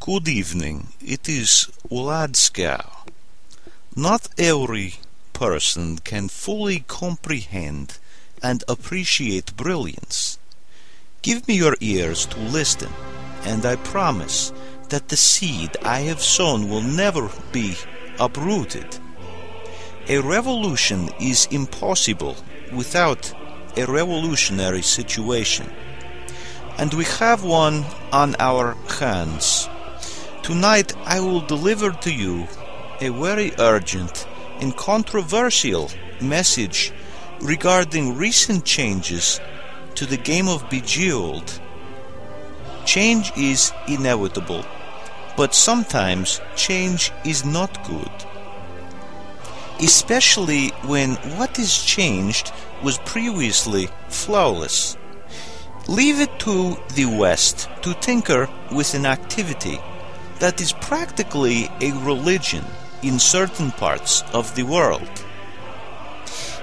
Good evening. It is Wladscaw. Not every person can fully comprehend and appreciate brilliance. Give me your ears to listen, and I promise that the seed I have sown will never be uprooted. A revolution is impossible without a revolutionary situation, and we have one on our hands. Tonight I will deliver to you a very urgent and controversial message regarding recent changes to the game of Bejeweled. Change is inevitable, but sometimes change is not good, especially when what is changed was previously flawless. Leave it to the West to tinker with an activity that is practically a religion in certain parts of the world.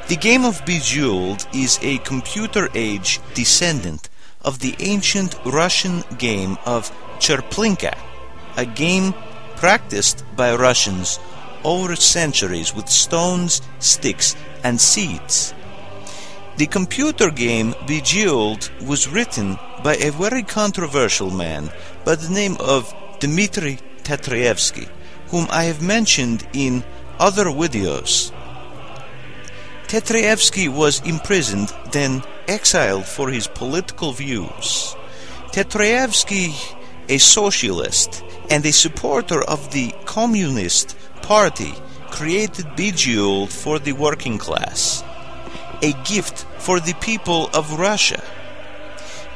The game of Bejeweled is a computer age descendant of the ancient Russian game of cheapened, a game practiced by Russians over centuries with stones, sticks, and seeds. The computer game Bejeweled was written by a very controversial man by the name of Tetrevsky, whom I have mentioned in other videos. Tetrevsky was imprisoned, then exiled for his political views. Tetrevsky, a socialist and a supporter of the Communist Party, created Bejeweled for the working class, a gift for the people of Russia.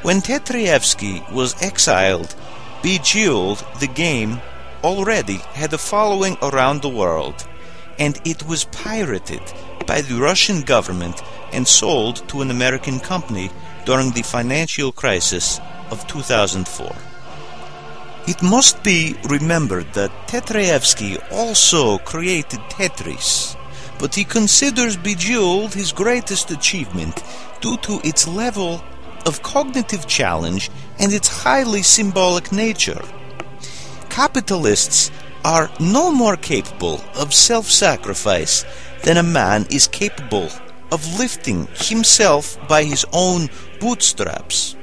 When Tetrevsky was exiled, Bejeweled, the game, already had a following around the world, and it was pirated by the Russian government and sold to an American company during the financial crisis of 2004. It must be remembered that Tetrevsky also created Tetris, but he considers Bejeweled his greatest achievement due to its level of cognitive challenge and its highly symbolic nature. Capitalists are no more capable of self-sacrifice than a man is capable of lifting himself by his own bootstraps.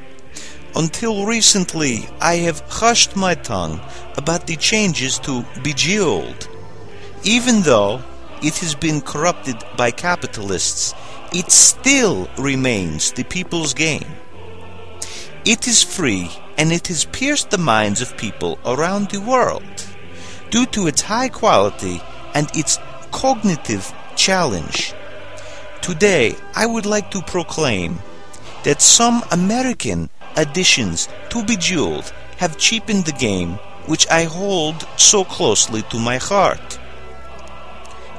Until recently, I have hushed my tongue about the changes to Bejeweled. Even though it has been corrupted by capitalists, it still remains the people's game. It is free, and it has pierced the minds of people around the world due to its high quality and its cognitive challenge. Today, I would like to proclaim that some American additions to Bejeweled have cheapened the game, which I hold so closely to my heart.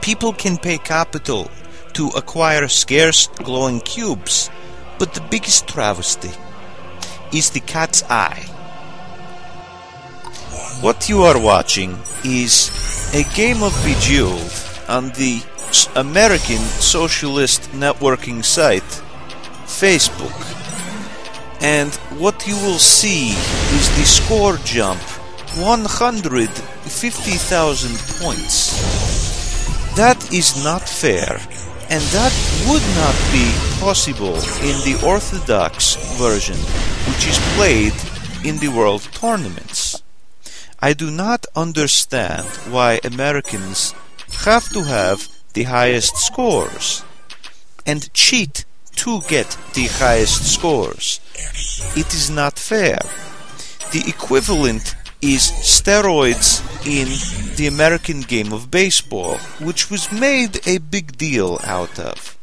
People can pay capital to acquire scarce glowing cubes, but the biggest travesty is the cat's eye. What you are watching is a game of Bejeweled on the American Socialist Networking site, Facebook. And what you will see is the score jump 150,000 points. That is not fair, and that would not be possible in the orthodox version, which is played in the world tournaments. I do not understand why Americans have to have the highest scores and cheat to get the highest scores. It is not fair. The equivalent is steroids in the American game of baseball, which was made a big deal out of.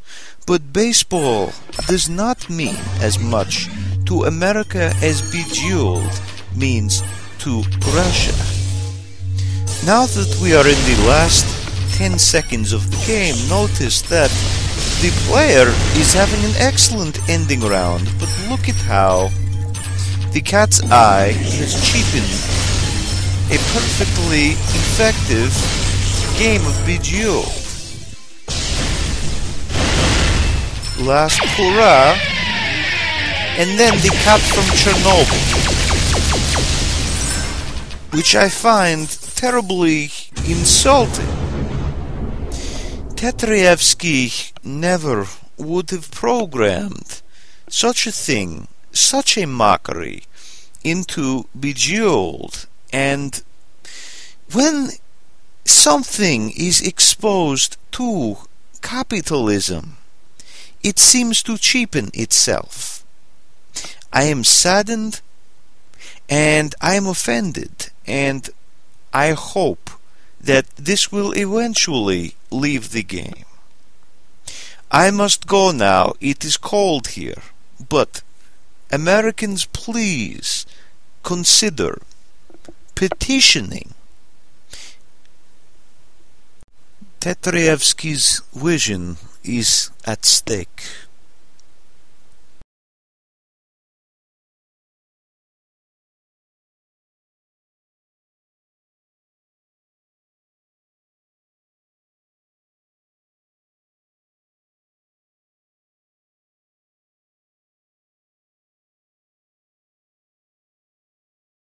But baseball does not mean as much to America as Bejeweled means to Russia. Now that we are in the last 10 seconds of the game, notice that the player is having an excellent ending round, but look at how the cat's eye has cheapened a perfectly effective game of Bejeweled. Last hurrah, and then the cat from Chernobyl. which I find terribly insulting. Tetrevsky never would have programmed such a thing, such a mockery, into Bejeweled, and when something is exposed to capitalism, it seems to cheapen itself. I am saddened and I am offended, and I hope that this will eventually leave the game. I must go now, it is cold here, but Americans, please consider petitioning. Tetrevsky's vision is at stake.